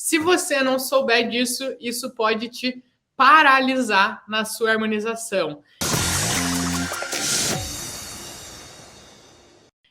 Se você não souber disso, isso pode te paralisar na sua harmonização.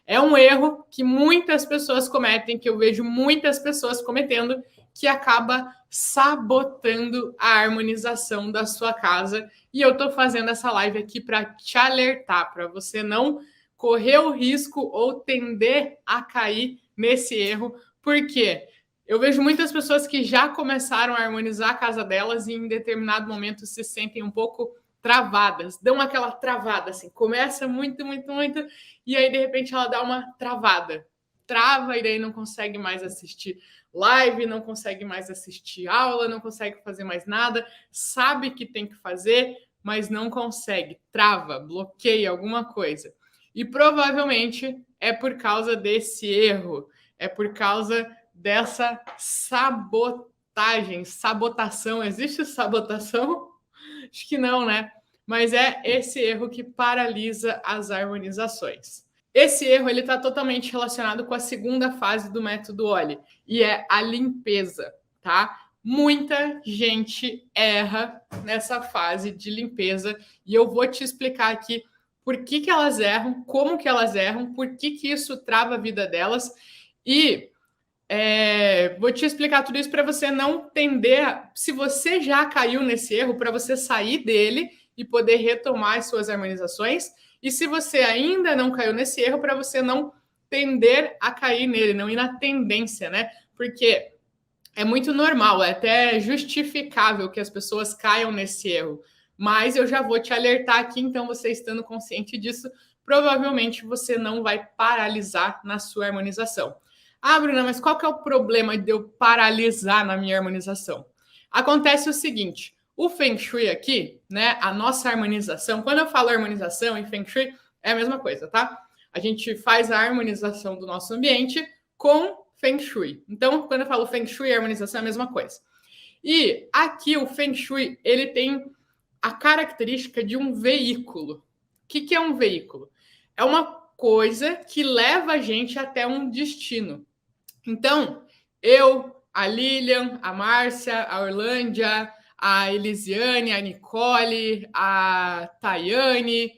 É um erro que muitas pessoas cometem, que eu vejo muitas pessoas cometendo, que acaba sabotando a harmonização da sua casa. E eu tô fazendo essa live aqui para te alertar, para você não correr o risco ou tender a cair nesse erro. Por quê? Eu vejo muitas pessoas que já começaram a harmonizar a casa delas e em determinado momento se sentem um pouco travadas, dão aquela travada, assim, começa muito, e aí de repente ela dá uma travada, trava e daí não consegue mais assistir live, não consegue mais assistir aula, não consegue fazer mais nada, sabe que tem que fazer, mas não consegue, trava, bloqueia alguma coisa. E provavelmente é por causa desse erro, é por causa dessa sabotação. Existe sabotação? Acho que não, né? Mas é esse erro que paralisa as harmonizações. Esse erro ele está totalmente relacionado com a segunda fase do método OLLY, e é a limpeza, tá? Muita gente erra nessa fase de limpeza, e eu vou te explicar aqui por que elas erram, como que elas erram, por que isso trava a vida delas, e vou te explicar tudo isso para você não tender. Se você já caiu nesse erro, para você sair dele e poder retomar as suas harmonizações. E se você ainda não caiu nesse erro, para você não tender a cair nele, não ir na tendência, né? Porque é muito normal, é até justificável que as pessoas caiam nesse erro. Mas eu já vou te alertar aqui, então você estando consciente disso, provavelmente você não vai paralisar na sua harmonização. Ah, Bruna, mas qual que é o problema de eu paralisar na minha harmonização? Acontece o seguinte, o Feng Shui aqui, né, a nossa harmonização, quando eu falo harmonização e Feng Shui, é a mesma coisa, tá? A gente faz a harmonização do nosso ambiente com Feng Shui. Então, quando eu falo Feng Shui e harmonização, é a mesma coisa. E aqui o Feng Shui, ele tem a característica de um veículo. O que é um veículo? É uma coisa que leva a gente até um destino. Então, eu, a Lilian, a Márcia, a Orlândia, a Elisiane, a Nicole, a Tayane,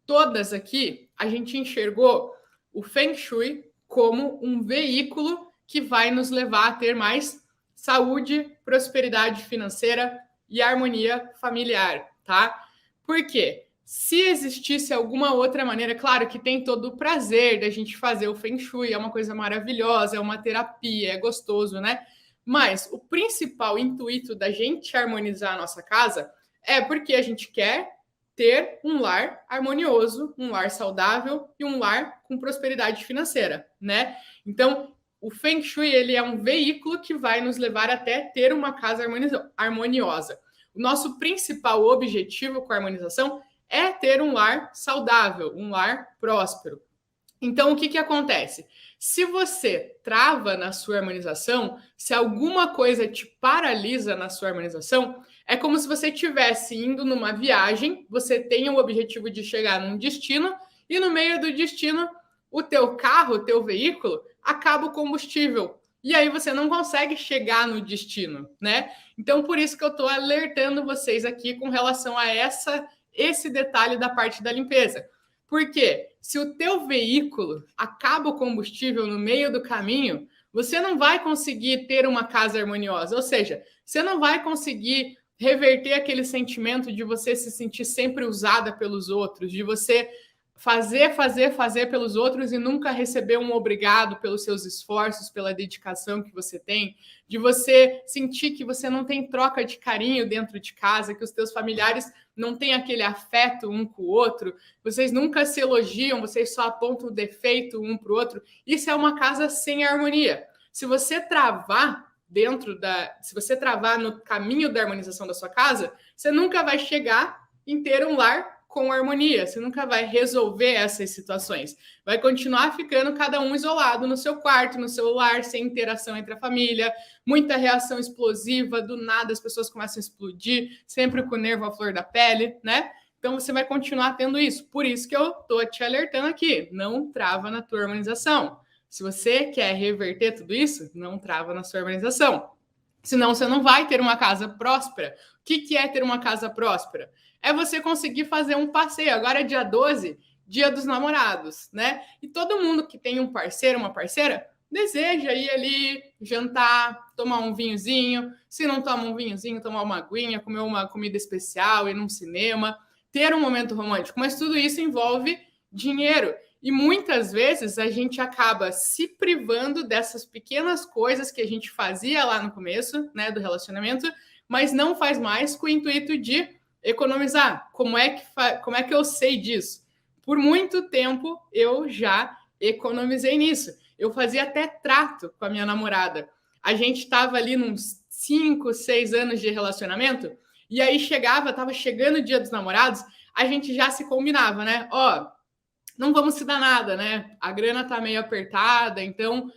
todas aqui, a gente enxergou o Feng Shui como um veículo que vai nos levar a ter mais saúde, prosperidade financeira e harmonia familiar, tá? Por quê? Se existisse alguma outra maneira, claro que tem todo o prazer da gente fazer o Feng Shui, é uma coisa maravilhosa, é uma terapia, é gostoso, né? Mas o principal intuito da gente harmonizar a nossa casa é porque a gente quer ter um lar harmonioso, um lar saudável e um lar com prosperidade financeira, né? Então, o Feng Shui ele é um veículo que vai nos levar até ter uma casa harmoniosa. O nosso principal objetivo com a harmonização é ter um lar saudável, um lar próspero. Então, o que acontece? Se você trava na sua harmonização, se alguma coisa te paralisa na sua harmonização, é como se você estivesse indo numa viagem, você tem o objetivo de chegar num destino, e no meio do destino, o teu carro, o teu veículo, acaba o combustível. E aí você não consegue chegar no destino, né? Então, por isso que eu estou alertando vocês aqui com relação a esse detalhe da parte da limpeza. Porque se o teu veículo acaba o combustível no meio do caminho, você não vai conseguir ter uma casa harmoniosa. Ou seja, você não vai conseguir reverter aquele sentimento de você se sentir sempre usada pelos outros, de você fazer pelos outros e nunca receber um obrigado pelos seus esforços, pela dedicação que você tem, de você sentir que você não tem troca de carinho dentro de casa, que os teus familiares não têm aquele afeto um com o outro, vocês nunca se elogiam, vocês só apontam o defeito um para o outro. Isso é uma casa sem harmonia. Se você travar se você travar no caminho da harmonização da sua casa, você nunca vai chegar em ter um lar com harmonia, você nunca vai resolver essas situações. Vai continuar ficando cada um isolado no seu quarto, no seu lar, sem interação entre a família, muita reação explosiva, do nada as pessoas começam a explodir, sempre com o nervo à flor da pele, né? Então você vai continuar tendo isso. Por isso que eu tô te alertando aqui, não trava na tua harmonização. Se você quer reverter tudo isso, não trava na sua organização. Senão você não vai ter uma casa próspera. O que é ter uma casa próspera? É você conseguir fazer um passeio. Agora é dia 12, dia dos namorados, né? E todo mundo que tem um parceiro, uma parceira, deseja ir ali jantar, tomar um vinhozinho. Se não toma um vinhozinho, tomar uma aguinha, comer uma comida especial, ir num cinema, ter um momento romântico. Mas tudo isso envolve dinheiro. E muitas vezes a gente acaba se privando dessas pequenas coisas que a gente fazia lá no começo, né, do relacionamento, mas não faz mais com o intuito de economizar. Como é que eu sei disso? Por muito tempo eu já economizei nisso. Eu fazia até trato com a minha namorada. A gente estava ali nos 5, 6 anos de relacionamento, e aí estava chegando o dia dos namorados, a gente já se combinava, né? Ó, não vamos se dar nada, né? A grana tá meio apertada, então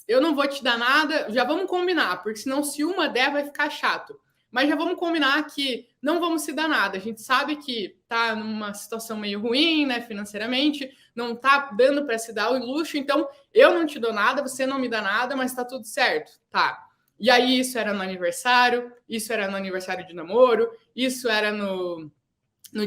eu não vou te dar nada, já vamos combinar, porque senão se uma der vai ficar chato. Mas já vamos combinar que não vamos se dar nada. A gente sabe que tá numa situação meio ruim, né, financeiramente, não tá dando para se dar o luxo, então eu não te dou nada, você não me dá nada, mas tá tudo certo, tá? E aí isso era no aniversário, isso era no aniversário de namoro, isso era no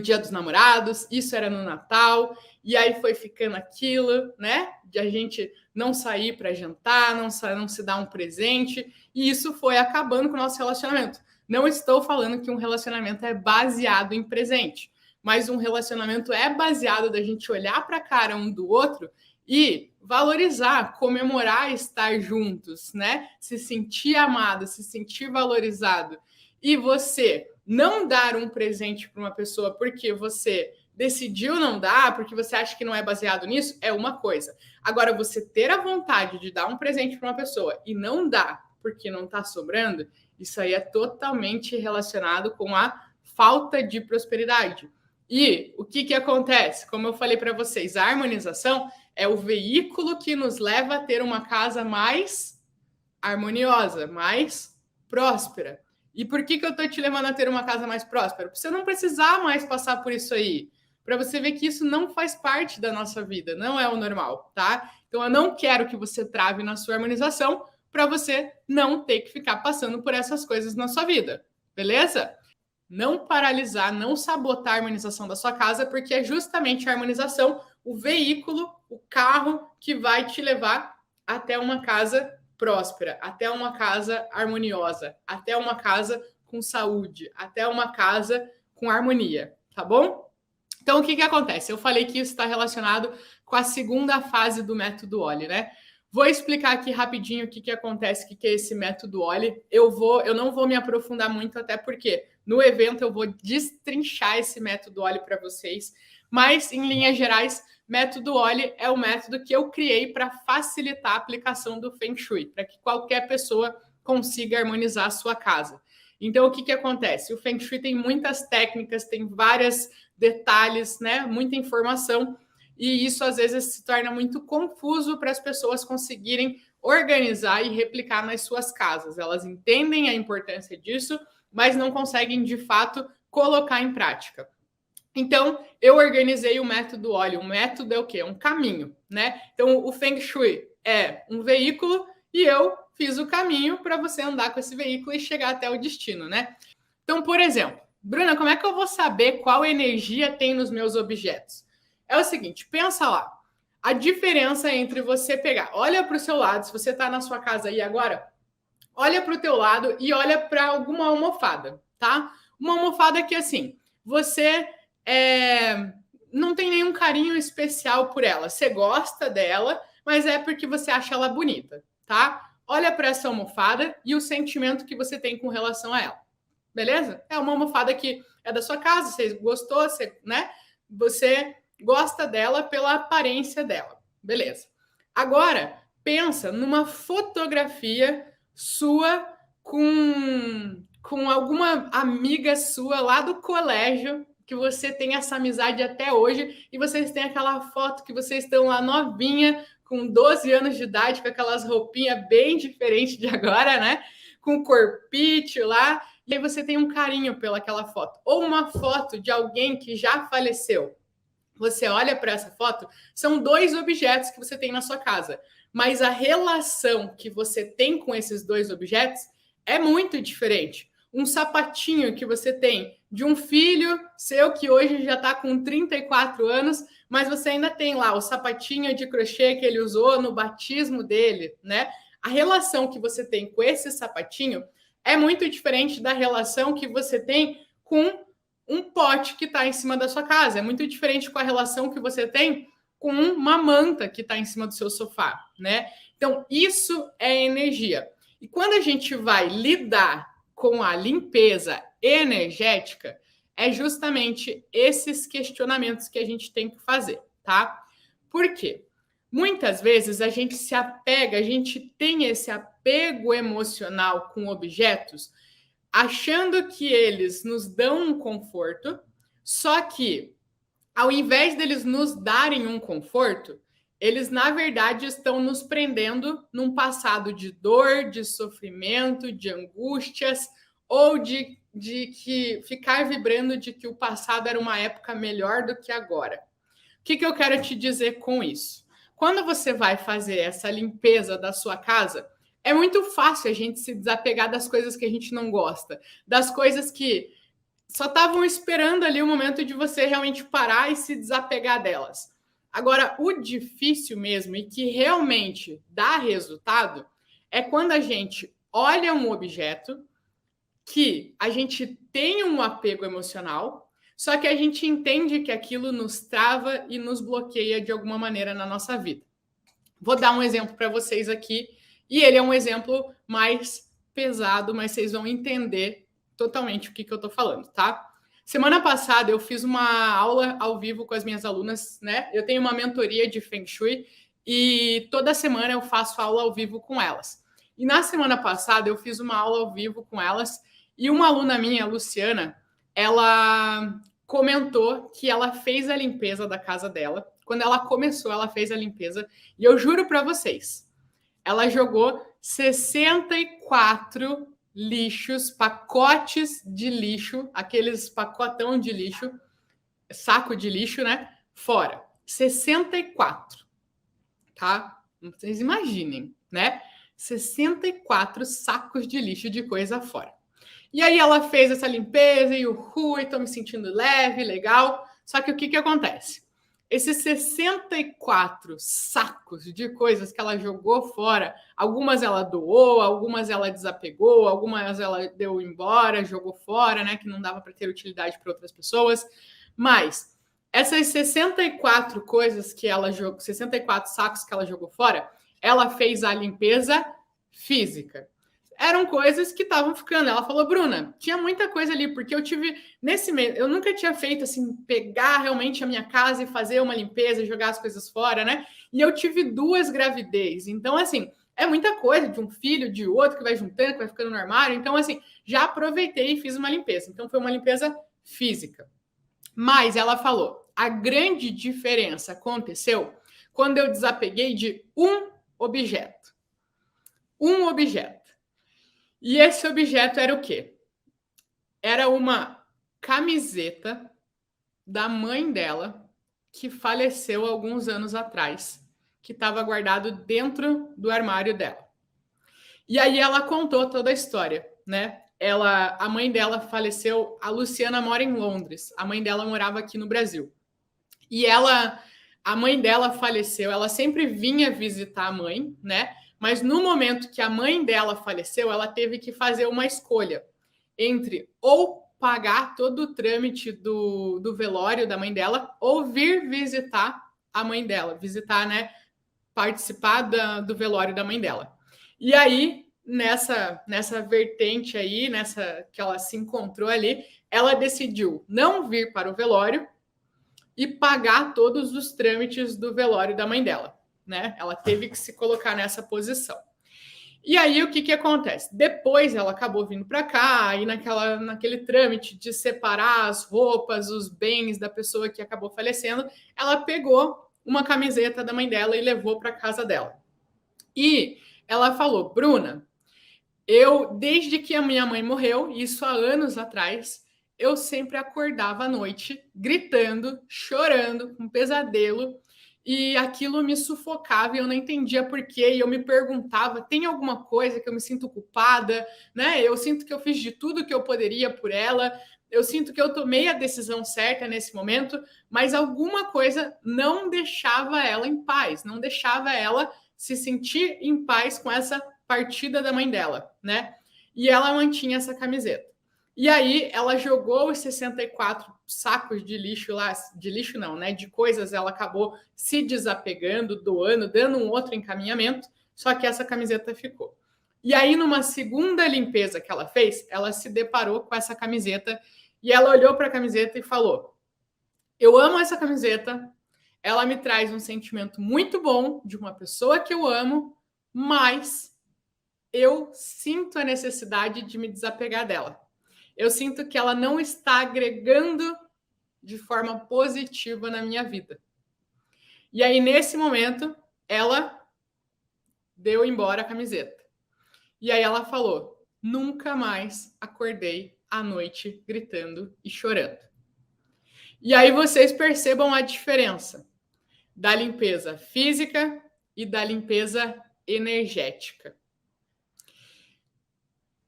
Dia dos Namorados, isso era no Natal, e aí foi ficando aquilo, né? De a gente não sair para jantar, não se dar um presente, e isso foi acabando com o nosso relacionamento. Não estou falando que um relacionamento é baseado em presente, mas um relacionamento é baseado da gente olhar para a cara um do outro e valorizar, comemorar estar juntos, né? Se sentir amado, se sentir valorizado. E você não dar um presente para uma pessoa porque você decidiu não dar, porque você acha que não é baseado nisso, é uma coisa. Agora, você ter a vontade de dar um presente para uma pessoa e não dar porque não está sobrando, isso aí é totalmente relacionado com a falta de prosperidade. E o que acontece? Como eu falei para vocês, a harmonização é o veículo que nos leva a ter uma casa mais harmoniosa, mais próspera. E por que eu estou te levando a ter uma casa mais próspera? Para você não precisar mais passar por isso aí. Para você ver que isso não faz parte da nossa vida, não é o normal, tá? Então eu não quero que você trave na sua harmonização para você não ter que ficar passando por essas coisas na sua vida, beleza? Não paralisar, não sabotar a harmonização da sua casa, porque é justamente a harmonização o veículo, o carro que vai te levar até uma casa próspera, até uma casa harmoniosa, até uma casa com saúde, até uma casa com harmonia, tá bom? Então, o que acontece? Eu falei que isso está relacionado com a segunda fase do método OLLI, né? Vou explicar aqui rapidinho o que acontece, o que é esse método OLLI. Eu não vou me aprofundar muito, até porque no evento eu vou destrinchar esse método OLLI para vocês, mas em linhas gerais, método OLLI é o método que eu criei para facilitar a aplicação do Feng Shui, para que qualquer pessoa consiga harmonizar a sua casa. Então, o que acontece? O Feng Shui tem muitas técnicas, tem vários detalhes, né? Muita informação, e isso às vezes se torna muito confuso para as pessoas conseguirem organizar e replicar nas suas casas. Elas entendem a importância disso, mas não conseguem de fato colocar em prática. Então, eu organizei o método OLLI. O método é o quê? Um caminho, né? Então, o Feng Shui é um veículo e eu fiz o caminho para você andar com esse veículo e chegar até o destino, né? Então, por exemplo, Bruna, como é que eu vou saber qual energia tem nos meus objetos? É o seguinte, pensa lá. A diferença entre você pegar, olha para o seu lado, se você está na sua casa aí agora, olha para o teu lado e olha para alguma almofada, tá? Uma almofada que, assim, você não tem nenhum carinho especial por ela. Você gosta dela, mas é porque você acha ela bonita, tá? Olha para essa almofada e o sentimento que você tem com relação a ela. Beleza? É uma almofada que é da sua casa, você gostou, né? Você gosta dela pela aparência dela. Beleza. Agora, pensa numa fotografia sua com alguma amiga sua lá do colégio, que você tem essa amizade até hoje, e vocês têm aquela foto que vocês estão lá novinha, com 12 anos de idade, com aquelas roupinhas bem diferentes de agora, né? Com corpite lá, e aí você tem um carinho pelaquela foto. Ou uma foto de alguém que já faleceu. Você olha para essa foto, são 2 objetos que você tem na sua casa. mas a relação que você tem com esses dois objetos é muito diferente. Um sapatinho que você tem de um filho seu que hoje já está com 34 anos, mas você ainda tem lá o sapatinho de crochê que ele usou no batismo dele, né? A relação que você tem com esse sapatinho é muito diferente da relação que você tem com um pote que está em cima da sua casa. É muito diferente com a relação que você tem com uma manta que está em cima do seu sofá, né? Então, isso é energia. E quando a gente vai lidar com a limpeza energética, é justamente esses questionamentos que a gente tem que fazer, tá? Por quê? Muitas vezes a gente se apega, a gente tem esse apego emocional com objetos, achando que eles nos dão um conforto, só que ao invés deles nos darem um conforto, eles na verdade estão nos prendendo num passado de dor, de sofrimento, de angústias ou de que ficar vibrando de que o passado era uma época melhor do que agora. O que eu quero te dizer com isso? Quando você vai fazer essa limpeza da sua casa, é muito fácil a gente se desapegar das coisas que a gente não gosta, das coisas que só estavam esperando ali o momento de você realmente parar e se desapegar delas. Agora, o difícil mesmo e que realmente dá resultado é quando a gente olha um objeto que a gente tem um apego emocional, só que a gente entende que aquilo nos trava e nos bloqueia de alguma maneira na nossa vida. Vou dar um exemplo para vocês aqui, e ele é um exemplo mais pesado, mas vocês vão entender totalmente o que eu estou falando, tá? Semana passada eu fiz uma aula ao vivo com as minhas alunas, né? Eu tenho uma mentoria de Feng Shui e toda semana eu faço aula ao vivo com elas. E na semana passada eu fiz uma aula ao vivo com elas e uma aluna minha, a Luciana, ela comentou que ela fez a limpeza da casa dela. Quando ela começou, ela fez a limpeza e eu juro para vocês, ela jogou 64 lixos, pacotes de lixo, aqueles pacotão de lixo, saco de lixo, né? Fora. 64, tá? Vocês imaginem, né? 64 sacos de lixo de coisa fora. E aí ela fez essa limpeza e tô me sentindo leve, legal. Só que o que acontece? Esses 64 sacos de coisas que ela jogou fora, algumas ela doou, algumas ela desapegou, algumas ela deu embora, jogou fora, né? Que não dava para ter utilidade para outras pessoas. Mas essas 64 coisas que ela jogou, 64 sacos que ela jogou fora, ela fez a limpeza física. Eram coisas que estavam ficando. Ela falou, Bruna, tinha muita coisa ali, porque eu tive, nesse mês, eu nunca tinha feito assim, pegar realmente a minha casa e fazer uma limpeza, jogar as coisas fora, né? E eu tive 2 gravidez. Então, assim, é muita coisa de um filho, de outro, que vai juntando, que vai ficando no armário. Então, assim, já aproveitei e fiz uma limpeza. Então, foi uma limpeza física. Mas ela falou, a grande diferença aconteceu quando eu desapeguei de um objeto. Um objeto. E esse objeto era o quê? Era uma camiseta da mãe dela, que faleceu alguns anos atrás, que estava guardado dentro do armário dela. E aí ela contou toda a história, né? A mãe dela faleceu, a Luciana mora em Londres, a mãe dela morava aqui no Brasil. E a mãe dela faleceu, ela sempre vinha visitar a mãe, né? Mas no momento que a mãe dela faleceu, ela teve que fazer uma escolha entre ou pagar todo o trâmite do velório da mãe dela ou vir visitar a mãe dela, visitar, né? Participar do velório da mãe dela. E aí, nessa vertente aí, nessa que ela se encontrou ali, ela decidiu não vir para o velório e pagar todos os trâmites do velório da mãe dela, né? Ela teve que se colocar nessa posição. E aí o que acontece? Depois ela acabou vindo para cá e naquele trâmite de separar as roupas, os bens da pessoa que acabou falecendo, ela pegou uma camiseta da mãe dela e levou para casa dela. E ela falou, Bruna, desde que a minha mãe morreu, isso há anos atrás, eu sempre acordava à noite gritando, chorando, com pesadelo. e aquilo me sufocava e eu não entendia por quê, e eu me perguntava, tem alguma coisa que eu me sinto culpada, né? Eu sinto que eu fiz de tudo que eu poderia por ela, eu sinto que eu tomei a decisão certa nesse momento, mas alguma coisa não deixava ela em paz, não deixava ela se sentir em paz com essa partida da mãe dela, né? E ela mantinha essa camiseta. E aí ela jogou os 64 sacos de lixo lá, de lixo não, né? De coisas, ela acabou se desapegando, doando, dando um outro encaminhamento, só que essa camiseta ficou. E aí, numa segunda limpeza que ela fez, ela se deparou com essa camiseta e ela olhou para a camiseta e falou: eu amo essa camiseta, ela me traz um sentimento muito bom de uma pessoa que eu amo, mas eu sinto a necessidade de me desapegar dela. Eu sinto que ela não está agregando de forma positiva na minha vida. E aí, nesse momento, ela deu embora a camiseta. E aí ela falou: nunca mais acordei à noite gritando e chorando. E aí vocês percebam a diferença da limpeza física e da limpeza energética.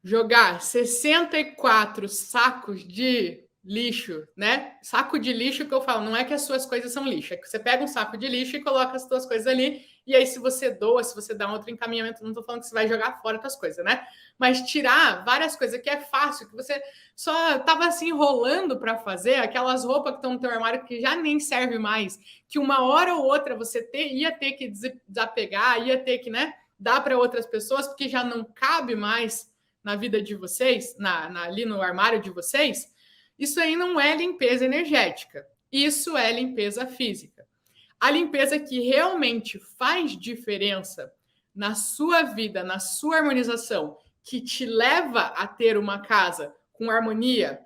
Jogar 64 sacos de lixo, né? Saco de lixo que eu falo, não é que as suas coisas são lixo, é que você pega um saco de lixo e coloca as suas coisas ali, e aí se você doa, se você dá um outro encaminhamento, não tô falando que você vai jogar fora as coisas, né? Mas tirar várias coisas que é fácil, que você só tava assim enrolando para fazer, aquelas roupas que estão no teu armário que já nem serve mais, que uma hora ou outra você ia ter que desapegar, ia ter que, né, dar para outras pessoas, porque já não cabe mais na vida de vocês, ali no armário de vocês, isso aí não é limpeza energética. Isso é limpeza física. A limpeza que realmente faz diferença na sua vida, na sua harmonização, que te leva a ter uma casa com harmonia,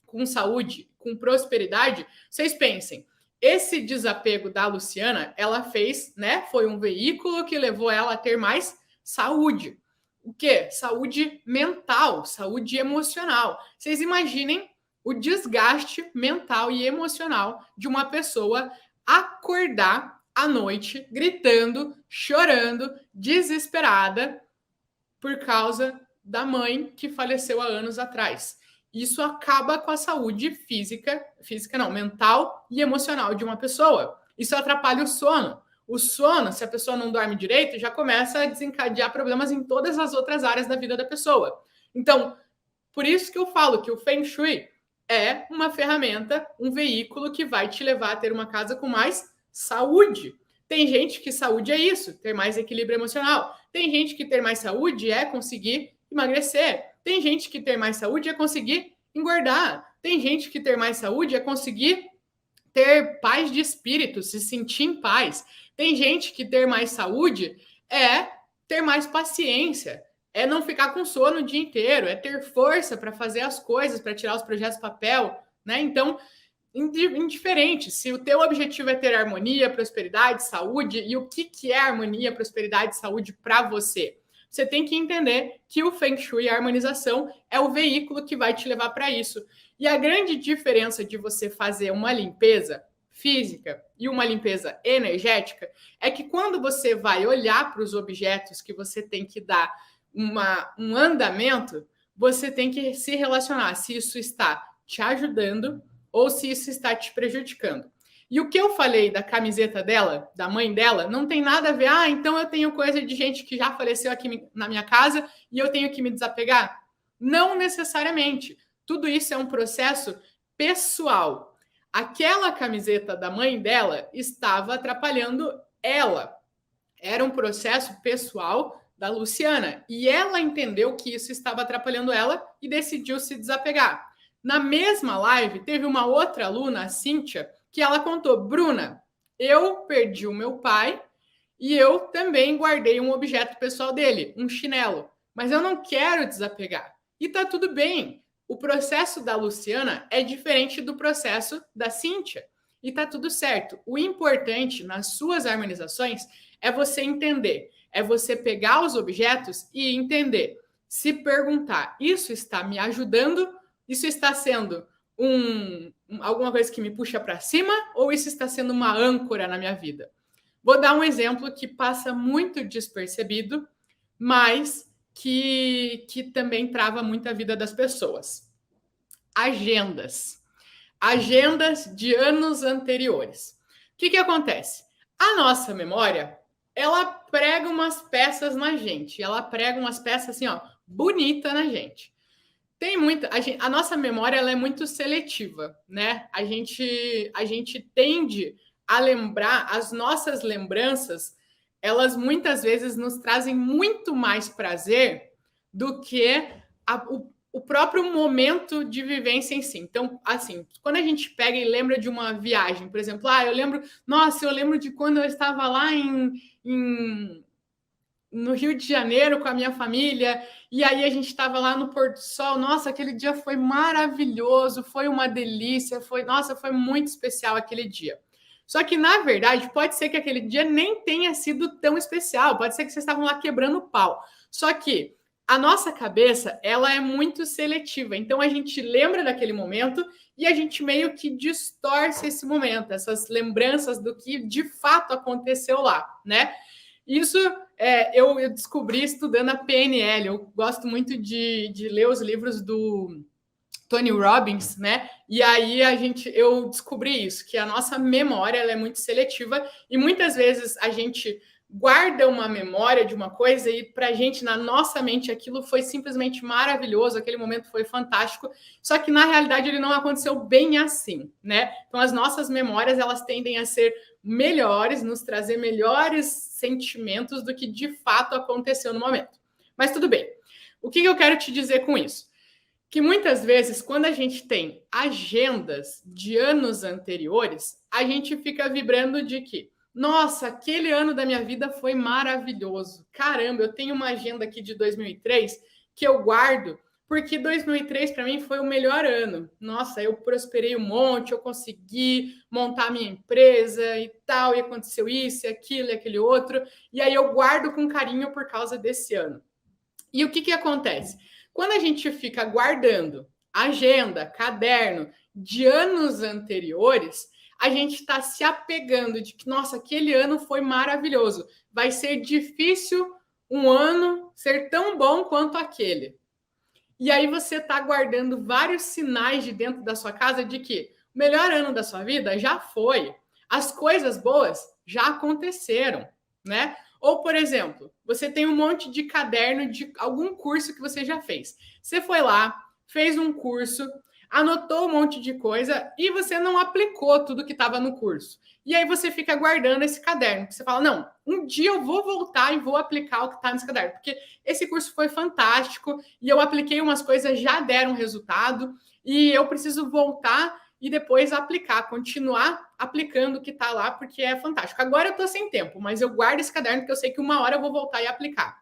com saúde, com prosperidade, vocês pensem, esse desapego da Luciana, ela fez, né? Foi um veículo que levou ela a ter mais saúde. O quê? Saúde mental, saúde emocional. Vocês imaginem o desgaste mental e emocional de uma pessoa acordar à noite gritando, chorando, desesperada por causa da mãe que faleceu há anos atrás. Isso acaba com a saúde física não, mental e emocional de uma pessoa. Isso atrapalha o sono. O sono, se a pessoa não dorme direito, já começa a desencadear problemas em todas as outras áreas da vida da pessoa. Então, por isso que eu falo que o Feng Shui é uma ferramenta, um veículo que vai te levar a ter uma casa com mais saúde. Tem gente que saúde é isso, ter mais equilíbrio emocional. Tem gente que ter mais saúde é conseguir emagrecer. Tem gente que ter mais saúde é conseguir engordar. Tem gente que ter mais saúde é conseguir ter paz de espírito, se sentir em paz. Tem gente que ter mais saúde é ter mais paciência, é não ficar com sono o dia inteiro, é ter força para fazer as coisas, para tirar os projetos do papel, né? Então, indiferente se o teu objetivo é ter harmonia, prosperidade, saúde, e o que é harmonia, prosperidade e saúde para você? Você tem que entender que o Feng Shui, a harmonização, é o veículo que vai te levar para isso. E a grande diferença de você fazer uma limpeza física e uma limpeza energética é que quando você vai olhar para os objetos que você tem que dar um andamento, você tem que se relacionar se isso está te ajudando ou se isso está te prejudicando. E o que eu falei da camiseta dela, da mãe dela, não tem nada a ver. Ah, então eu tenho coisa de gente que já faleceu aqui na minha casa e eu tenho que me desapegar? Não necessariamente. Tudo isso é um processo pessoal. Aquela camiseta da mãe dela estava atrapalhando ela. Era um processo pessoal da Luciana. E ela entendeu que isso estava atrapalhando ela e decidiu se desapegar. Na mesma live, teve uma outra aluna, a Cíntia, que ela contou: Bruna, eu perdi o meu pai e eu também guardei um objeto pessoal dele, um chinelo, mas eu não quero desapegar. E tá tudo bem. O processo da Luciana é diferente do processo da Cíntia. E tá tudo certo. O importante nas suas harmonizações é você entender, é você pegar os objetos e entender, se perguntar: isso está me ajudando? Isso está sendo alguma coisa que me puxa para cima ou isso está sendo uma âncora na minha vida? Vou dar um exemplo que passa muito despercebido, mas que também trava muito a vida das pessoas. Agendas. Agendas de anos anteriores. O que acontece? A nossa memória, ela prega umas peças na gente. Ela prega umas peças assim, ó, bonita na gente. Tem muita. A nossa memória ela é muito seletiva, né? A gente tende a lembrar, as nossas lembranças, elas muitas vezes nos trazem muito mais prazer do que o próprio momento de vivência em si. Então, assim, quando a gente pega e lembra de uma viagem, por exemplo, eu lembro de quando eu estava lá no Rio de Janeiro com a minha família, e aí a gente estava lá no pôr do sol. Nossa, aquele dia foi maravilhoso, foi uma delícia, foi muito especial aquele dia. Só que, na verdade, pode ser que aquele dia nem tenha sido tão especial, pode ser que vocês estavam lá quebrando pau. Só que a nossa cabeça, ela é muito seletiva, então a gente lembra daquele momento e a gente meio que distorce esse momento, essas lembranças do que de fato aconteceu lá, né? Isso eu descobri estudando a PNL. Eu gosto muito de ler os livros do Tony Robbins, né? E aí eu descobri isso, que a nossa memória ela é muito seletiva e muitas vezes a gente guarda uma memória de uma coisa e para a gente, na nossa mente, aquilo foi simplesmente maravilhoso, aquele momento foi fantástico, só que na realidade ele não aconteceu bem assim, né? Então as nossas memórias elas tendem a ser melhores, nos trazer melhores sentimentos do que de fato aconteceu no momento. Mas tudo bem. O que eu quero te dizer com isso? Que muitas vezes, quando a gente tem agendas de anos anteriores, a gente fica vibrando de que, nossa, aquele ano da minha vida foi maravilhoso. Caramba, eu tenho uma agenda aqui de 2003 que eu guardo, porque 2003 para mim foi o melhor ano. Nossa, eu prosperei um monte, eu consegui montar minha empresa e tal, e aconteceu isso, aquilo e aquele outro. E aí eu guardo com carinho por causa desse ano. E o que acontece? Quando a gente fica guardando agenda, caderno de anos anteriores, a gente está se apegando de que, nossa, aquele ano foi maravilhoso. Vai ser difícil um ano ser tão bom quanto aquele. E aí você está guardando vários sinais de dentro da sua casa de que o melhor ano da sua vida já foi. As coisas boas já aconteceram, né? Ou, por exemplo, você tem um monte de caderno de algum curso que você já fez. Você foi lá, fez um curso, anotou um monte de coisa e você não aplicou tudo que estava no curso. E aí você fica guardando esse caderno. Você fala, não, um dia eu vou voltar e vou aplicar o que está nesse caderno. Porque esse curso foi fantástico e eu apliquei umas coisas, já deram resultado. E eu preciso voltar e depois aplicar, continuar aplicando o que está lá, porque é fantástico. Agora eu estou sem tempo, mas eu guardo esse caderno porque eu sei que uma hora eu vou voltar e aplicar.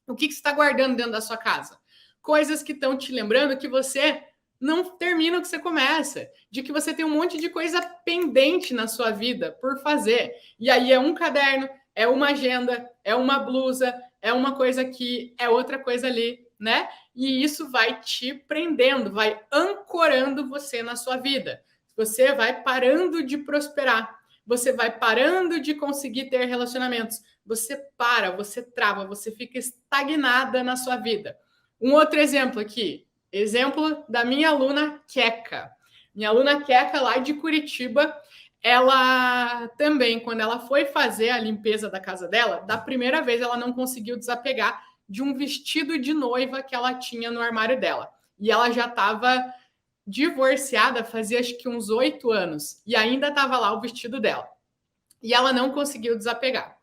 O que você está guardando dentro da sua casa? Coisas que estão te lembrando que você não termina o que você começa, de que você tem um monte de coisa pendente na sua vida por fazer. E aí é um caderno, é uma agenda, é uma blusa, é uma coisa aqui, é outra coisa ali, né? E isso vai te prendendo, vai ancorando você na sua vida. Você vai parando de prosperar, você vai parando de conseguir ter relacionamentos, você para, você trava, você fica estagnada na sua vida. Um outro exemplo aqui, exemplo da minha aluna Queca. Minha aluna Queca, lá de Curitiba, ela também, quando ela foi fazer a limpeza da casa dela, da primeira vez ela não conseguiu desapegar de um vestido de noiva que ela tinha no armário dela. E ela já estava divorciada fazia acho que uns 8 anos. E ainda estava lá o vestido dela. E ela não conseguiu desapegar.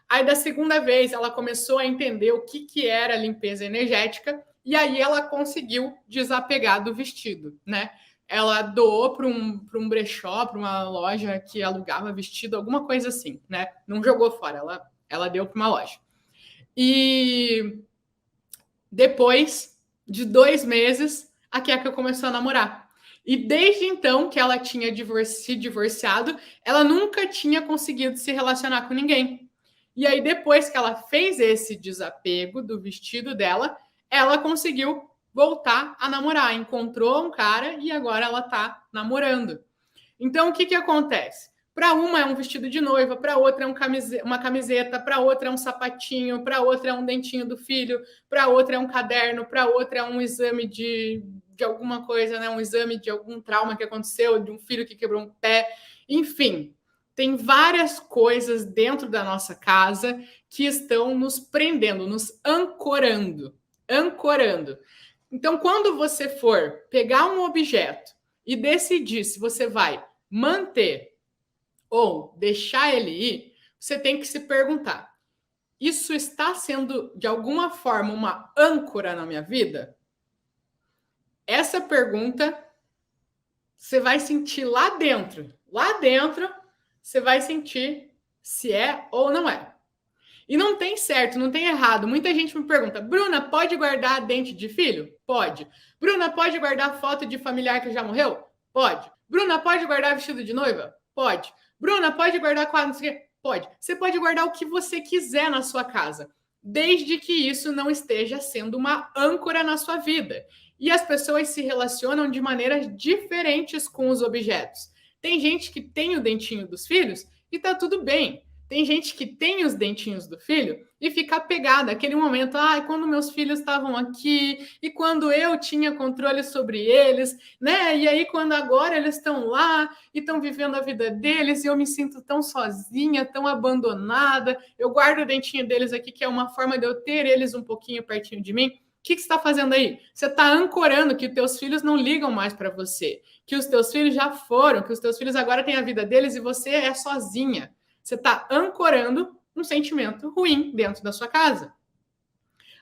Aí, da segunda vez, ela começou a entender o que era limpeza energética. E aí ela conseguiu desapegar do vestido, né? Ela doou para um brechó, para uma loja que alugava vestido, alguma coisa assim, né? Não jogou fora, ela deu para uma loja. E depois de 2 meses, a Keka começou a namorar. E desde então que ela tinha se divorciado, ela nunca tinha conseguido se relacionar com ninguém. E aí, depois que ela fez esse desapego do vestido dela, ela conseguiu voltar a namorar. Encontrou um cara e agora ela tá namorando. Então, o que acontece? Para uma é um vestido de noiva, para outra é uma camiseta, para outra é um sapatinho, para outra é um dentinho do filho, para outra é um caderno, para outra é um exame de alguma coisa, né? Um exame de algum trauma que aconteceu, de um filho que quebrou um pé. Enfim, tem várias coisas dentro da nossa casa que estão nos prendendo, nos ancorando. Ancorando. Então, quando você for pegar um objeto e decidir se você vai manter ou deixar ele ir, você tem que se perguntar: isso está sendo de alguma forma uma âncora na minha vida? Essa pergunta você vai sentir lá dentro. Lá dentro, você vai sentir se é ou não é. E não tem certo, não tem errado. Muita gente me pergunta: Bruna, pode guardar dente de filho? Pode. Bruna, pode guardar foto de familiar que já morreu? Pode. Bruna, pode guardar vestido de noiva? Pode. Bruna, pode guardar quadro? Não sei o quê? Pode. Você pode guardar o que você quiser na sua casa, desde que isso não esteja sendo uma âncora na sua vida. E as pessoas se relacionam de maneiras diferentes com os objetos. Tem gente que tem o dentinho dos filhos e tá tudo bem. Tem gente que tem os dentinhos do filho e fica apegada àquele momento, quando meus filhos estavam aqui e quando eu tinha controle sobre eles, né? E aí quando agora eles estão lá e estão vivendo a vida deles e eu me sinto tão sozinha, tão abandonada. Eu guardo o dentinho deles aqui, que é uma forma de eu ter eles um pouquinho pertinho de mim. O que você está fazendo aí? Você está ancorando que os teus filhos não ligam mais para você, que os teus filhos já foram, que os teus filhos agora têm a vida deles e você é sozinha. Você está ancorando um sentimento ruim dentro da sua casa.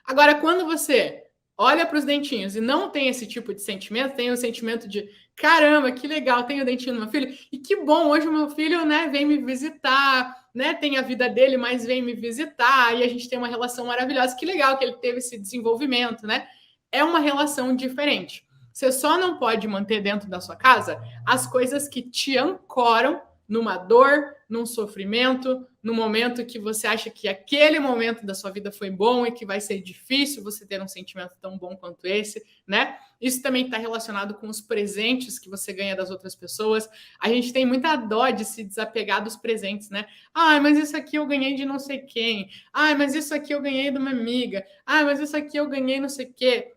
Agora, quando você olha para os dentinhos e não tem esse tipo de sentimento, tem o sentimento de caramba, que legal, tem o dentinho do meu filho, e que bom, hoje o meu filho, né, vem me visitar, né, tem a vida dele, mas vem me visitar, e a gente tem uma relação maravilhosa, que legal que ele teve esse desenvolvimento, né? É uma relação diferente. Você só não pode manter dentro da sua casa as coisas que te ancoram numa dor, num sofrimento, no momento que você acha que aquele momento da sua vida foi bom e que vai ser difícil você ter um sentimento tão bom quanto esse, né? Isso também está relacionado com os presentes que você ganha das outras pessoas. A gente tem muita dó de se desapegar dos presentes, né? Mas isso aqui eu ganhei de não sei quem. Mas isso aqui eu ganhei de uma amiga. Mas isso aqui eu ganhei não sei o quê.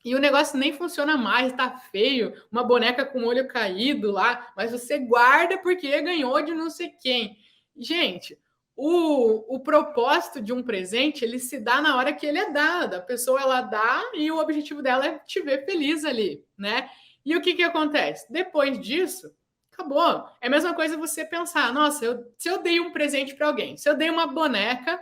E o negócio nem funciona mais, tá feio, uma boneca com o olho caído lá, mas você guarda porque ganhou de não sei quem. Gente, o propósito de um presente, ele se dá na hora que ele é dado. A pessoa, ela dá e o objetivo dela é te ver feliz ali, né? E o que acontece? Depois disso, acabou. É a mesma coisa você pensar, nossa, se eu dei um presente para alguém, se eu dei uma boneca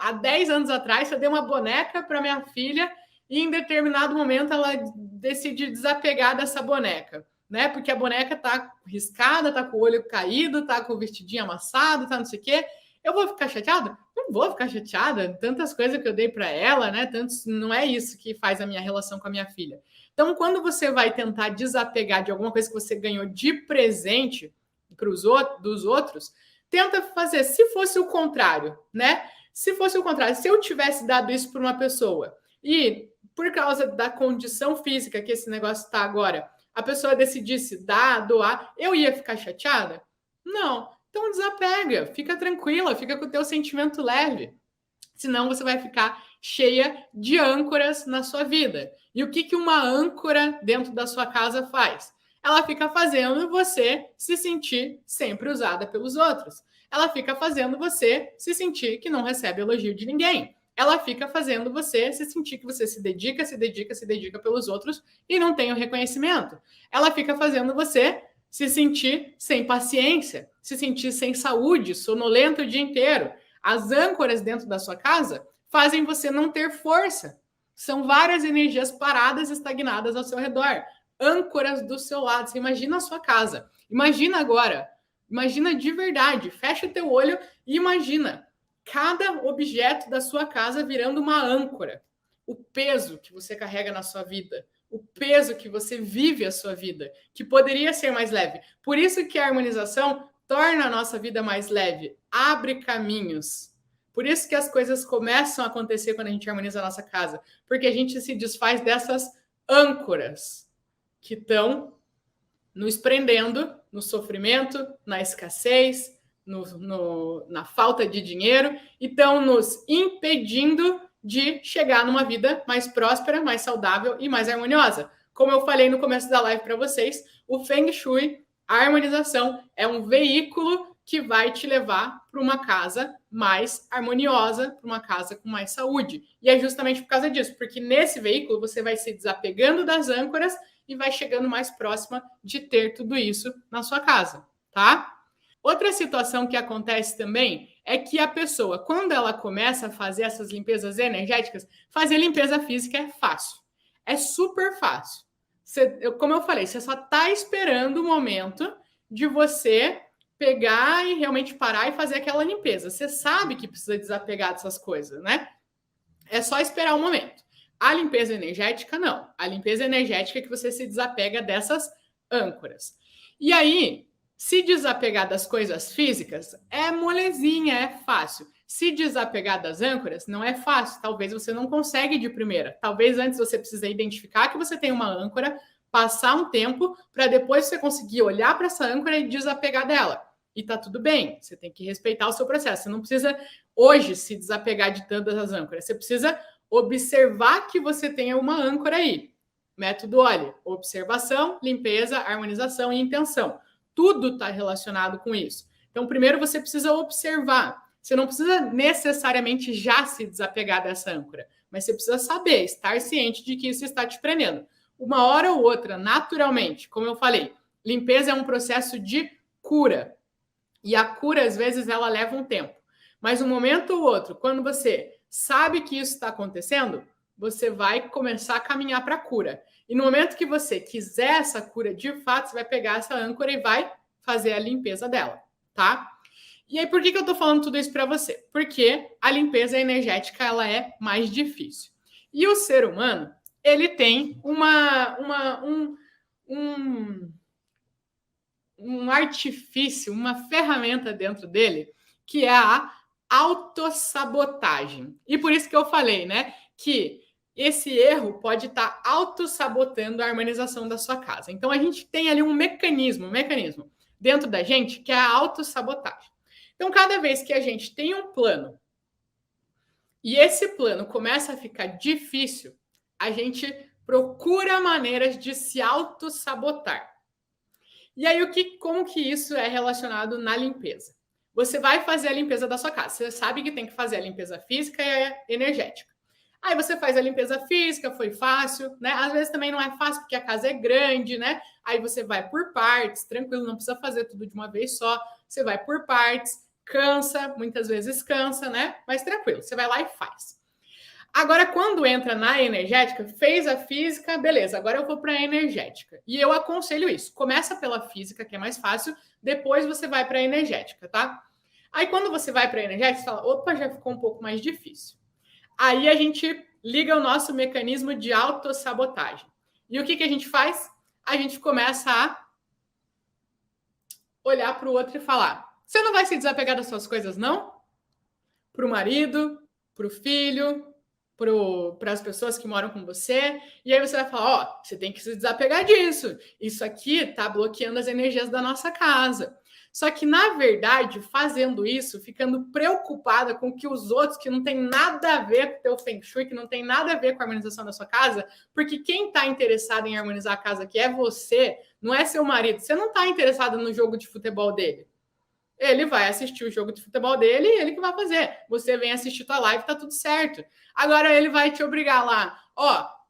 há 10 anos atrás, se eu dei uma boneca para minha filha, e em determinado momento ela decide desapegar dessa boneca, né? Porque a boneca tá riscada, tá com o olho caído, tá com o vestidinho amassado, tá não sei o quê. Eu vou ficar chateada? Não vou ficar chateada. Tantas coisas que eu dei para ela, né? Não é isso que faz a minha relação com a minha filha. Então, quando você vai tentar desapegar de alguma coisa que você ganhou de presente dos outros, tenta fazer. Se fosse o contrário, né? Se fosse o contrário, se eu tivesse dado isso para uma pessoa e por causa da condição física que esse negócio está agora, a pessoa decidisse dar, doar, eu ia ficar chateada? Não. Então desapega, fica tranquila, fica com o teu sentimento leve. Senão você vai ficar cheia de âncoras na sua vida. E o que uma âncora dentro da sua casa faz? Ela fica fazendo você se sentir sempre usada pelos outros. Ela fica fazendo você se sentir que não recebe elogio de ninguém. Ela fica fazendo você se sentir que você se dedica pelos outros e não tem o reconhecimento. Ela fica fazendo você se sentir sem paciência, se sentir sem saúde, sonolento o dia inteiro. As âncoras dentro da sua casa fazem você não ter força. São várias energias paradas, estagnadas ao seu redor. Âncoras do seu lado. Você imagina a sua casa. Imagina agora. Imagina de verdade. Fecha o teu olho e imagina cada objeto da sua casa virando uma âncora. O peso que você carrega na sua vida, o peso que você vive a sua vida, que poderia ser mais leve. Por isso que a harmonização torna a nossa vida mais leve, abre caminhos. Por isso que as coisas começam a acontecer quando a gente harmoniza a nossa casa, porque a gente se desfaz dessas âncoras que estão nos prendendo no sofrimento, na escassez, na falta de dinheiro, e estão nos impedindo de chegar numa vida mais próspera, mais saudável e mais harmoniosa. Como eu falei no começo da live para vocês, o Feng Shui, a harmonização, é um veículo que vai te levar para uma casa mais harmoniosa, para uma casa com mais saúde. E é justamente por causa disso, porque nesse veículo você vai se desapegando das âncoras e vai chegando mais próxima de ter tudo isso na sua casa, tá? Outra situação que acontece também é que a pessoa, quando ela começa a fazer essas limpezas energéticas, fazer limpeza física é fácil. É super fácil. Como eu falei, você só está esperando o momento de você pegar e realmente parar e fazer aquela limpeza. Você sabe que precisa desapegar dessas coisas, né? É só esperar o momento. A limpeza energética, não. A limpeza energética é que você se desapega dessas âncoras. E aí, se desapegar das coisas físicas é molezinha, é fácil. Se desapegar das âncoras não é fácil. Talvez você não consegue de primeira. Talvez antes você precise identificar que você tem uma âncora, passar um tempo para depois você conseguir olhar para essa âncora e desapegar dela. E tá tudo bem. Você tem que respeitar o seu processo. Você não precisa hoje se desapegar de tantas as âncoras. Você precisa observar que você tem uma âncora aí. Método, olha, observação, limpeza, harmonização e intenção. Tudo está relacionado com isso. Então, primeiro você precisa observar. Você não precisa necessariamente já se desapegar dessa âncora, mas você precisa saber, estar ciente de que isso está te prendendo. Uma hora ou outra, naturalmente, como eu falei, limpeza é um processo de cura. E a cura, às vezes, ela leva um tempo. Mas um momento ou outro, quando você sabe que isso está acontecendo, você vai começar a caminhar para a cura. E no momento que você quiser essa cura de fato, você vai pegar essa âncora e vai fazer a limpeza dela, tá? E aí, por que eu tô falando tudo isso para você? Porque a limpeza energética, ela é mais difícil. E o ser humano, ele tem um artifício, uma ferramenta dentro dele, que é a autossabotagem. E por isso que eu falei, né, que esse erro pode estar autossabotando a harmonização da sua casa. Então, a gente tem ali um mecanismo dentro da gente que é a autossabotagem. Então, cada vez que a gente tem um plano e esse plano começa a ficar difícil, a gente procura maneiras de se autossabotar. E aí, como que isso é relacionado na limpeza? Você vai fazer a limpeza da sua casa. Você sabe que tem que fazer a limpeza física e energética. Aí você faz a limpeza física, foi fácil, né? Às vezes também não é fácil porque a casa é grande, né? Aí você vai por partes, tranquilo, não precisa fazer tudo de uma vez só. Você vai por partes, cansa, muitas vezes cansa, né? Mas tranquilo, você vai lá e faz. Agora, quando entra na energética, fez a física, beleza, agora eu vou para a energética. E eu aconselho isso. Começa pela física, que é mais fácil, depois você vai para a energética, tá? Aí, quando você vai para a energética, você fala, opa, já ficou um pouco mais difícil. Aí a gente liga o nosso mecanismo de autossabotagem. E o que a gente faz? A gente começa a olhar para o outro e falar, você não vai se desapegar das suas coisas, não? Para o marido, para o filho, para as pessoas que moram com você, e aí você vai falar, você tem que se desapegar disso. Isso aqui está bloqueando as energias da nossa casa. Só que, na verdade, fazendo isso, ficando preocupada com que os outros, que não tem nada a ver com o teu Feng Shui, que não tem nada a ver com a harmonização da sua casa, porque quem está interessado em harmonizar a casa aqui é você, não é seu marido. Você não está interessado no jogo de futebol dele. Ele vai assistir o jogo de futebol dele e ele que vai fazer. Você vem assistir tua live, tá tudo certo. Agora ele vai te obrigar lá.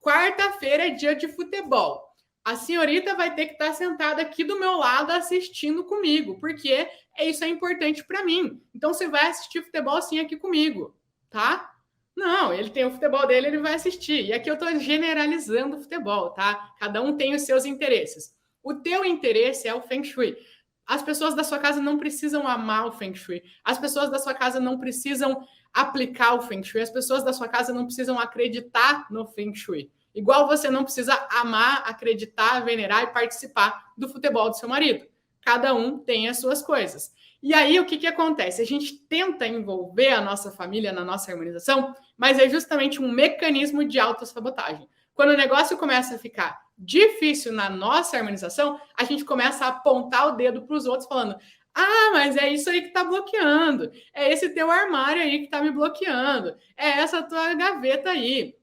Quarta-feira é dia de futebol. A senhorita vai ter que estar sentada aqui do meu lado assistindo comigo, porque isso é importante para mim. Então você vai assistir futebol sim aqui comigo, tá? Não, ele tem o futebol dele, ele vai assistir. E aqui eu tô generalizando o futebol, tá? Cada um tem os seus interesses. O teu interesse é o Feng Shui. As pessoas da sua casa não precisam amar o Feng Shui. As pessoas da sua casa não precisam aplicar o Feng Shui. As pessoas da sua casa não precisam acreditar no Feng Shui. Igual você não precisa amar, acreditar, venerar e participar do futebol do seu marido. Cada um tem as suas coisas. E aí, o que acontece? A gente tenta envolver a nossa família na nossa harmonização, mas é justamente um mecanismo de autossabotagem. Quando o negócio começa a ficar difícil na nossa harmonização, a gente começa a apontar o dedo para os outros falando: ah, mas é isso aí que está bloqueando, é esse teu armário aí que está me bloqueando, é essa tua gaveta aí,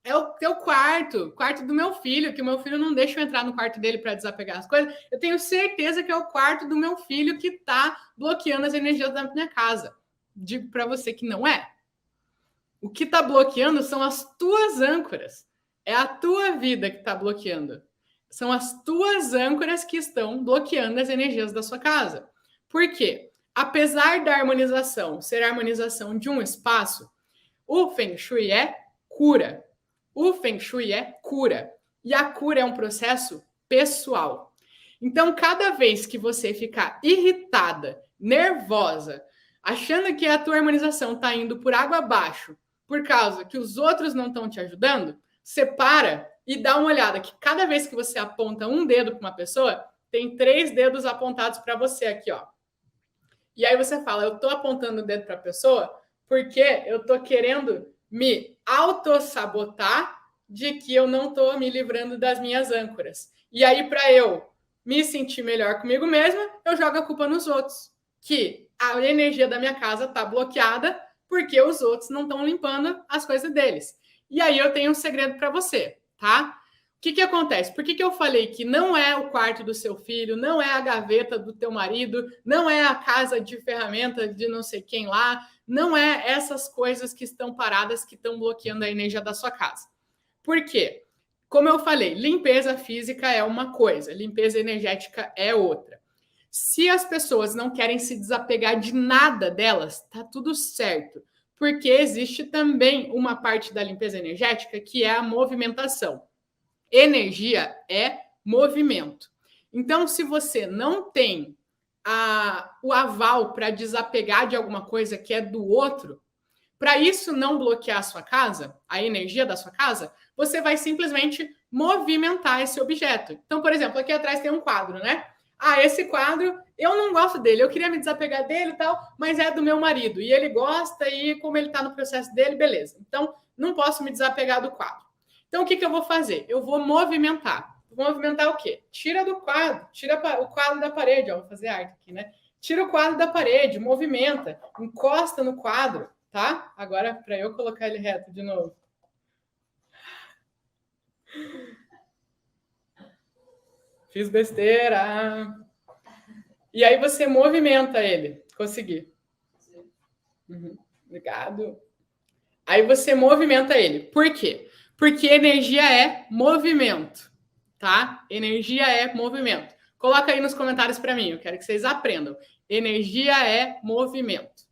é o teu quarto do meu filho, que o meu filho não deixa eu entrar no quarto dele para desapegar as coisas. Eu tenho certeza que é o quarto do meu filho que está bloqueando as energias da minha casa. Digo para você que não é. O que está bloqueando são as tuas âncoras. É a tua vida que está bloqueando. São as tuas âncoras que estão bloqueando as energias da sua casa. Por quê? Apesar da harmonização ser a harmonização de um espaço, o Feng Shui é cura. O Feng Shui é cura. E a cura é um processo pessoal. Então, cada vez que você ficar irritada, nervosa, achando que a tua harmonização está indo por água abaixo, por causa que os outros não estão te ajudando, você para e dá uma olhada que cada vez que você aponta um dedo para uma pessoa, tem 3 dedos apontados para você aqui, ó. E aí você fala, eu estou apontando o dedo para a pessoa porque eu estou querendo me autossabotar de que eu não estou me livrando das minhas âncoras. E aí, para eu me sentir melhor comigo mesma, eu jogo a culpa nos outros. Que a energia da minha casa está bloqueada porque os outros não estão limpando as coisas deles. E aí eu tenho um segredo para você, tá? O que acontece? Por que eu falei que não é o quarto do seu filho, não é a gaveta do teu marido, não é a casa de ferramenta de não sei quem lá, não é essas coisas que estão paradas, que estão bloqueando a energia da sua casa? Por quê? Como eu falei, limpeza física é uma coisa, limpeza energética é outra. Se as pessoas não querem se desapegar de nada delas, tá tudo certo. Porque existe também uma parte da limpeza energética que é a movimentação. Energia é movimento. Então, se você não tem o aval para desapegar de alguma coisa que é do outro, para isso não bloquear a sua casa, a energia da sua casa, você vai simplesmente movimentar esse objeto. Então, por exemplo, aqui atrás tem um quadro, né? Ah, esse quadro, eu não gosto dele, eu queria me desapegar dele e tal, mas é do meu marido, e ele gosta, e como ele está no processo dele, beleza. Então, não posso me desapegar do quadro. Então, o que eu vou fazer? Eu vou movimentar. Vou movimentar o quê? Tira do quadro, tira o quadro da parede, ó, vou fazer arte aqui, né? Tira o quadro da parede, movimenta, encosta no quadro, tá? Agora, para eu colocar ele reto de novo. Fiz besteira. E aí você movimenta ele. Consegui. Uhum. Obrigado. Aí você movimenta ele. Por quê? Porque energia é movimento, tá? Energia é movimento. Coloca aí nos comentários para mim, eu quero que vocês aprendam. Energia é movimento.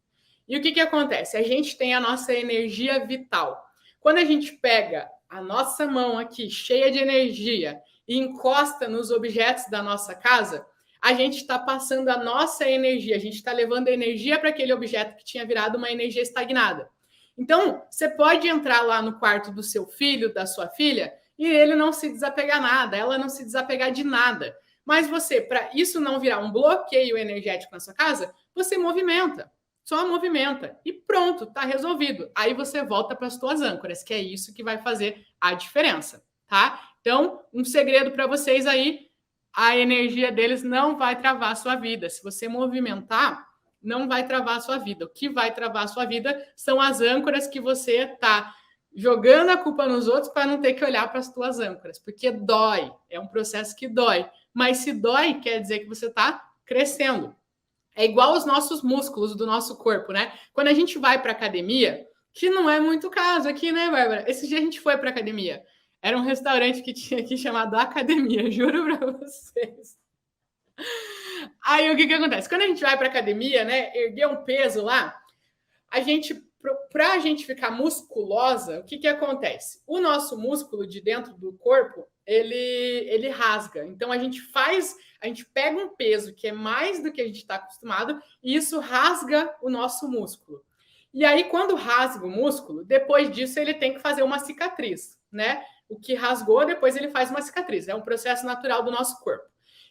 E o que acontece? A gente tem a nossa energia vital. Quando a gente pega a nossa mão aqui, cheia de energia, e encosta nos objetos da nossa casa, a gente está passando a nossa energia, a gente está levando a energia para aquele objeto que tinha virado uma energia estagnada. Então, você pode entrar lá no quarto do seu filho, da sua filha, e ele não se desapegar nada, ela não se desapegar de nada. Mas você, para isso não virar um bloqueio energético na sua casa, você movimenta. Só movimenta e pronto, tá resolvido. Aí você volta para as suas âncoras, que é isso que vai fazer a diferença, tá? Então, um segredo para vocês aí, a energia deles não vai travar a sua vida. Se você movimentar, não vai travar a sua vida. O que vai travar a sua vida são as âncoras que você está jogando a culpa nos outros para não ter que olhar para as suas âncoras, porque dói, é um processo que dói. Mas se dói, quer dizer que você está crescendo. É igual os nossos músculos do nosso corpo, né? Quando a gente vai para academia, que não é muito caso aqui, né, Bárbara? Esse dia a gente foi para academia. Era um restaurante que tinha aqui chamado Academia, juro para vocês. Aí o que acontece? Quando a gente vai para academia, né, erguer um peso lá, para a gente ficar musculosa, o que acontece? O nosso músculo de dentro do corpo, ele rasga. Então a gente pega um peso que é mais do que a gente está acostumado e isso rasga o nosso músculo. E aí, quando rasga o músculo, depois disso ele tem que fazer uma cicatriz, né? O que rasgou, depois ele faz uma cicatriz. É um processo natural do nosso corpo.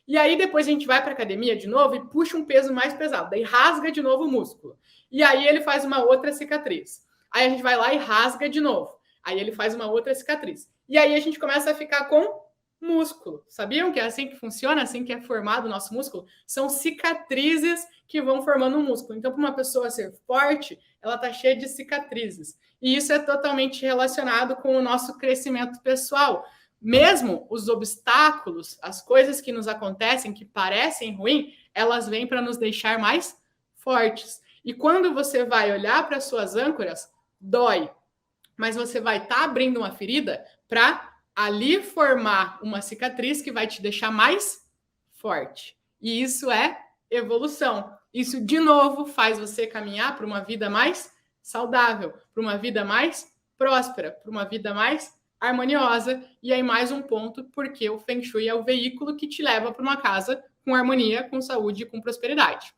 E aí, depois a gente vai para a academia de novo e puxa um peso mais pesado. Daí rasga de novo o músculo. E aí ele faz uma outra cicatriz. Aí a gente vai lá e rasga de novo. Aí ele faz uma outra cicatriz. E aí a gente começa a ficar com músculo. Sabiam que é assim que funciona, assim que é formado o nosso músculo? São cicatrizes que vão formando um músculo. Então, para uma pessoa ser forte, ela está cheia de cicatrizes. E isso é totalmente relacionado com o nosso crescimento pessoal. Mesmo os obstáculos, as coisas que nos acontecem, que parecem ruins, elas vêm para nos deixar mais fortes. E quando você vai olhar para suas âncoras, dói. Mas você vai estar abrindo uma ferida para ali formar uma cicatriz que vai te deixar mais forte. E isso é evolução. Isso, de novo, faz você caminhar para uma vida mais saudável, para uma vida mais próspera, para uma vida mais harmoniosa. E aí, mais um ponto, porque o Feng Shui é o veículo que te leva para uma casa com harmonia, com saúde e com prosperidade.